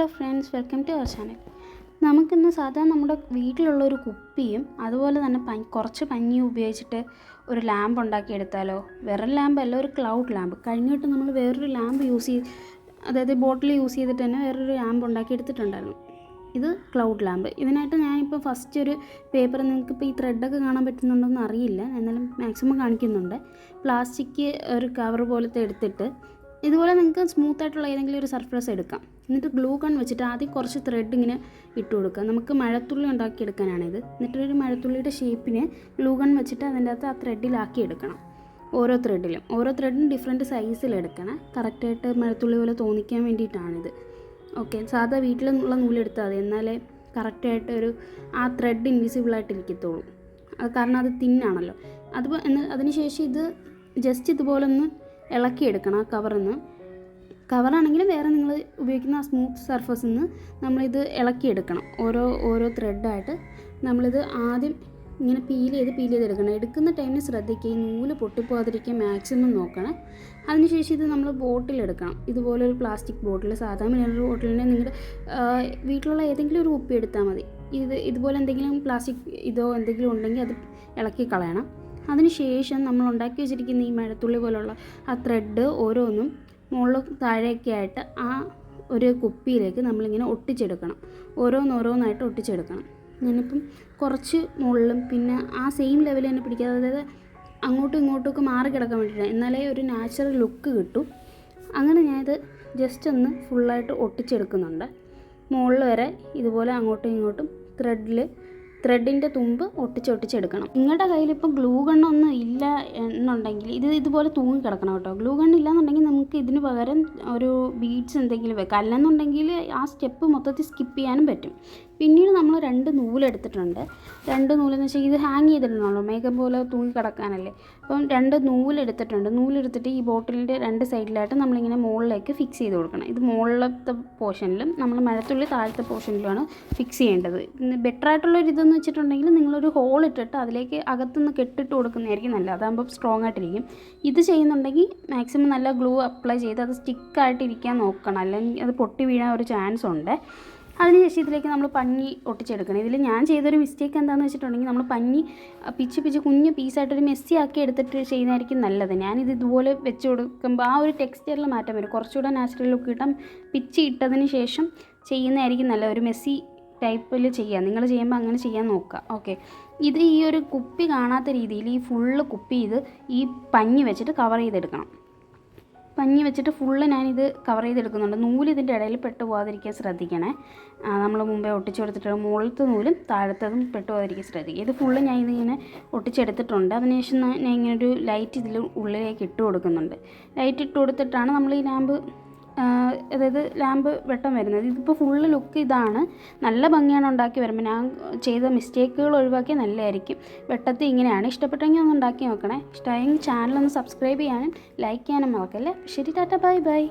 Hello friends, welcome to our channel. നമുക്കിന്ന് സാധാരണ നമ്മുടെ വീട്ടിലുള്ളൊരു കുപ്പിയും അതുപോലെ തന്നെ കുറച്ച് പഞ്ഞിയും ഉപയോഗിച്ചിട്ട് ഒരു ലാമ്പ് ഉണ്ടാക്കിയെടുത്താലോ? വിറൽ ലാമ്പല്ല, ഒരു ക്ലൗഡ് ലാമ്പ്. കഴിഞ്ഞിട്ട് നമ്മൾ വേറൊരു ലാമ്പ് അതായത് ബോട്ടിൽ യൂസ് ചെയ്തിട്ട് തന്നെ വേറൊരു ലാമ്പ് ഉണ്ടാക്കിയെടുത്തിട്ടുണ്ടായിരുന്നു. ഇത് ക്ലൗഡ് ലാമ്പ്. ഇതിനായിട്ട് ഞാനിപ്പോൾ ഫസ്റ്റ് ഒരു പേപ്പർ, നിങ്ങൾക്കിപ്പോൾ ഈ ത്രെഡൊക്കെ കാണാൻ പറ്റുന്നുണ്ടോയെന്ന് അറിയില്ല, എന്നാലും മാക്സിമം കാണിക്കുന്നുണ്ട്. പ്ലാസ്റ്റിക് ഒരു കവർ പോലത്തെ എടുത്തിട്ട് ഇതുപോലെ നിങ്ങൾക്ക് സ്മൂത്തായിട്ടുള്ള ഏതെങ്കിലും ഒരു സർഫസ് എടുക്കാം. എന്നിട്ട് ഗ്ലൂ ഗൺ വെച്ചിട്ട് ആദ്യം കുറച്ച് ത്രെഡ് ഇങ്ങനെ ഇട്ട് കൊടുക്കുക. നമുക്ക് മഴത്തുള്ളി ഉണ്ടാക്കിയെടുക്കാനാണിത്. എന്നിട്ടൊരു മഴത്തുള്ളിയുടെ ഷേപ്പിന് ഗ്ലൂ ഗൺ വെച്ചിട്ട് അതിൻ്റെ അകത്ത് ആ ത്രെഡിലാക്കി എടുക്കണം. ഓരോ ത്രെഡും ഡിഫറെൻറ്റ് സൈസിലെടുക്കണം. കറക്റ്റായിട്ട് മഴത്തുള്ളി പോലെ തോന്നിക്കാൻ വേണ്ടിയിട്ടാണിത്. ഓക്കെ, സാധാ വീട്ടിലുള്ള നൂലെടുത്താൽ മതി, എന്നാലേ കറക്റ്റായിട്ട് ആ ത്രെഡ് ഇൻവിസിബിളായിട്ട് ഇരിക്കത്തുള്ളൂ. അത് കാരണം അത് തിന്നാണല്ലോ. അതിന് ശേഷം ഇത് ജസ്റ്റ് ഇതുപോലെ ഒന്ന് ഇളക്കിയെടുക്കണം. ആ കവറാണെങ്കിലും വേറെ നിങ്ങൾ ഉപയോഗിക്കുന്ന ആ സ്മൂത്ത് സർഫസിൽ നിന്ന് നമ്മളിത് ഇളക്കിയെടുക്കണം. ഓരോ ത്രെഡായിട്ട് നമ്മളിത് ആദ്യം ഇങ്ങനെ പീൽ ചെയ്തെടുക്കണം. എടുക്കുന്ന ടൈമിൽ ശ്രദ്ധിക്കുക, ഈ നൂല് പൊട്ടിപ്പോകാതിരിക്കാൻ മാക്സിമം നോക്കണം. അതിനുശേഷം ഇത് നമ്മൾ ബോട്ടിലെടുക്കണം. ഇതുപോലെ ഒരു പ്ലാസ്റ്റിക് ബോട്ടിൽ, സാധാരണ മിനറൽ ബോട്ടിലിനെ നിങ്ങളുടെ വീട്ടിലുള്ള ഏതെങ്കിലും ഒരു കുപ്പി എടുത്താൽ മതി. ഇതുപോലെ എന്തെങ്കിലും പ്ലാസ്റ്റിക് എന്തെങ്കിലും ഉണ്ടെങ്കിൽ അത് ഇളക്കി കളയണം. അതിനുശേഷം നമ്മൾ ഉണ്ടാക്കി വെച്ചിരിക്കുന്ന ഈ മഴത്തുള്ളി പോലുള്ള ആ ത്രെഡ് ഓരോന്നും മുകളിലും താഴെയൊക്കെ ആയിട്ട് ആ ഒരു കുപ്പിയിലേക്ക് നമ്മളിങ്ങനെ ഒട്ടിച്ചെടുക്കണം. ഓരോന്നായിട്ട് ഒട്ടിച്ചെടുക്കണം. ഞാനിപ്പം കുറച്ച് മുകളിലും പിന്നെ ആ സെയിം ലെവൽ തന്നെ പിടിക്കാതെ, അതായത് അങ്ങോട്ടും ഇങ്ങോട്ടുമൊക്കെ മാറി കിടക്കാൻ വേണ്ടിയിട്ടാണ്, എന്നാലേ ഒരു നാച്ചുറൽ ലുക്ക് കിട്ടും. അങ്ങനെ ഞാനിത് ജസ്റ്റ് ഒന്ന് ഫുള്ളായിട്ട് ഒട്ടിച്ചെടുക്കുന്നുണ്ട്. മുകളിൽ വരെ ഇതുപോലെ അങ്ങോട്ടും ഇങ്ങോട്ടും ത്രെഡിൻ്റെ തുമ്പ് ഒട്ടിച്ചെടുക്കണം. നിങ്ങളുടെ കയ്യിലിപ്പോൾ ഗ്ലൂ ഗണ്ണൊന്നും ഇല്ല എന്നുണ്ടെങ്കിൽ ഇതുപോലെ തൂങ്ങി കിടക്കണം കേട്ടോ. ഗ്ലൂ ഗണ്ണ് ഇല്ലയെന്നുണ്ടെങ്കിൽ നമുക്ക് ഇതിന് പകരം ഒരു ബീഡ്സ് എന്തെങ്കിലും വെക്കാം. അല്ലെന്നുണ്ടെങ്കിൽ ആ സ്റ്റെപ്പ് മൊത്തത്തിൽ സ്കിപ്പ് ചെയ്യാനും പറ്റും. പിന്നീട് നമ്മൾ 2 നൂലെടുത്തിട്ടുണ്ട്. 2 നൂലെന്ന് വെച്ചാൽ ഇത് ഹാങ് ചെയ്തിട്ടുണ്ടല്ലോ, മേഘം പോലെ തൂങ്ങി കിടക്കാനല്ലേ. അപ്പം 2 നൂലെടുത്തിട്ടുണ്ട്. നൂലെടുത്തിട്ട് ഈ ബോട്ടിലിൻ്റെ 2 സൈഡിലായിട്ട് നമ്മളിങ്ങനെ മുകളിലേക്ക് ഫിക്സ് ചെയ്ത് കൊടുക്കണം. ഇത് മുകളിലത്തെ പോർഷനിലും നമ്മൾ മഴത്തുള്ളി താഴത്തെ പോർഷനിലുമാണ് ഫിക്സ് ചെയ്യേണ്ടത്. ബെറ്ററായിട്ടുള്ളൊരിതെന്ന് വെച്ചിട്ടുണ്ടെങ്കിൽ നിങ്ങളൊരു ഹോൾ ഇട്ടിട്ട് അതിലേക്ക് അകത്തുനിന്ന് കെട്ടിട്ട് കൊടുക്കുന്നതായിരിക്കും നല്ലത്. അതാകുമ്പോൾ സ്ട്രോങ് ആയിട്ടിരിക്കും. ഇത് ചെയ്യുന്നുണ്ടെങ്കിൽ മാക്സിമം നല്ല ഗ്ലൂ അപ്ലൈ ചെയ്ത് അത് സ്റ്റിക്കായിട്ടിരിക്കാൻ നോക്കണം, അല്ലെങ്കിൽ അത് പൊട്ടി വീഴാൻ ഒരു ചാൻസ് ഉണ്ട്. അതിനുശേഷം ഇതിലേക്ക് നമ്മൾ പഞ്ഞി ഒട്ടിച്ചെടുക്കണം. ഇതിൽ ഞാൻ ചെയ്തൊരു മിസ്റ്റേക്ക് എന്താണെന്ന് വെച്ചിട്ടുണ്ടെങ്കിൽ നമ്മൾ പഞ്ഞി പിച്ച് കുഞ്ഞ് പീസായിട്ടൊരു മെസ്സി ആക്കി എടുത്തിട്ട് ചെയ്യുന്നതായിരിക്കും നല്ലത്. ഞാനിത് ഇതുപോലെ വെച്ച് കൊടുക്കുമ്പോൾ ആ ഒരു ടെക്സ്ചറിൽ മാറ്റം വരും. കുറച്ചുകൂടെ നാച്ചുറൽ ലുക്ക് കിട്ടാൻ പിച്ച് ഇട്ടതിന് ശേഷം ചെയ്യുന്നതായിരിക്കും നല്ലത്. ഒരു മെസ്സി ടൈപ്പിൽ ചെയ്യാം. നിങ്ങൾ ചെയ്യുമ്പോൾ അങ്ങനെ ചെയ്യാൻ നോക്കുക. ഓക്കെ, ഇത് ഈ ഒരു കുപ്പി കാണാത്ത രീതിയിൽ ഈ ഫുള്ള് കുപ്പി ഈ പഞ്ഞി വെച്ചിട്ട് കവർ ചെയ്തെടുക്കണം. പഞ്ഞി വെച്ചിട്ട് ഫുള്ള് ഞാനിത് കവർ ചെയ്തെടുക്കുന്നുണ്ട്. നൂല് ഇതിൻ്റെ ഇടയിൽ പെട്ട് പോകാതിരിക്കാൻ ശ്രദ്ധിക്കണേ. നമ്മൾ മുമ്പേ ഒട്ടിച്ച് കൊടുത്തിട്ട് മുകളിലത്തെ നൂലും താഴത്തതും പെട്ട് പോകാതിരിക്കാൻ ശ്രദ്ധിക്കുക. ഇത് ഫുള്ള് ഞാൻ ഇതിങ്ങനെ ഒട്ടിച്ചെടുത്തിട്ടുണ്ട്. അതിനുശേഷം ഞാൻ ഇങ്ങനെ ഒരു ലൈറ്റ് ഇതിൽ ഉള്ളിലേക്ക് ഇട്ട് കൊടുക്കുന്നുണ്ട്. ലൈറ്റ് ഇട്ട് കൊടുത്തിട്ടാണ് നമ്മൾ ഈ ലാമ്പ് വെട്ടം വരുന്നത്. ഇതിപ്പോൾ ഫുള്ള് ലുക്ക് ഇതാണ്. നല്ല ഭംഗിയാണ് ഉണ്ടാക്കി വരുമ്പോൾ. ഞാൻ ചെയ്ത മിസ്റ്റേക്കുകൾ ഒഴിവാക്കിയാൽ നല്ലതായിരിക്കും. വെട്ടത്തിൽ ഇങ്ങനെയാണ്. ഇഷ്ടപ്പെട്ടെങ്കിൽ ഒന്ന് ഉണ്ടാക്കി നോക്കണേ. ഇഷ്ടമായെങ്കിൽ ചാനലൊന്ന് സബ്സ്ക്രൈബ് ചെയ്യാനും ലൈക്ക് ചെയ്യാനും മറക്കല്ലേ. ശരി, ടാറ്റ, ബൈ.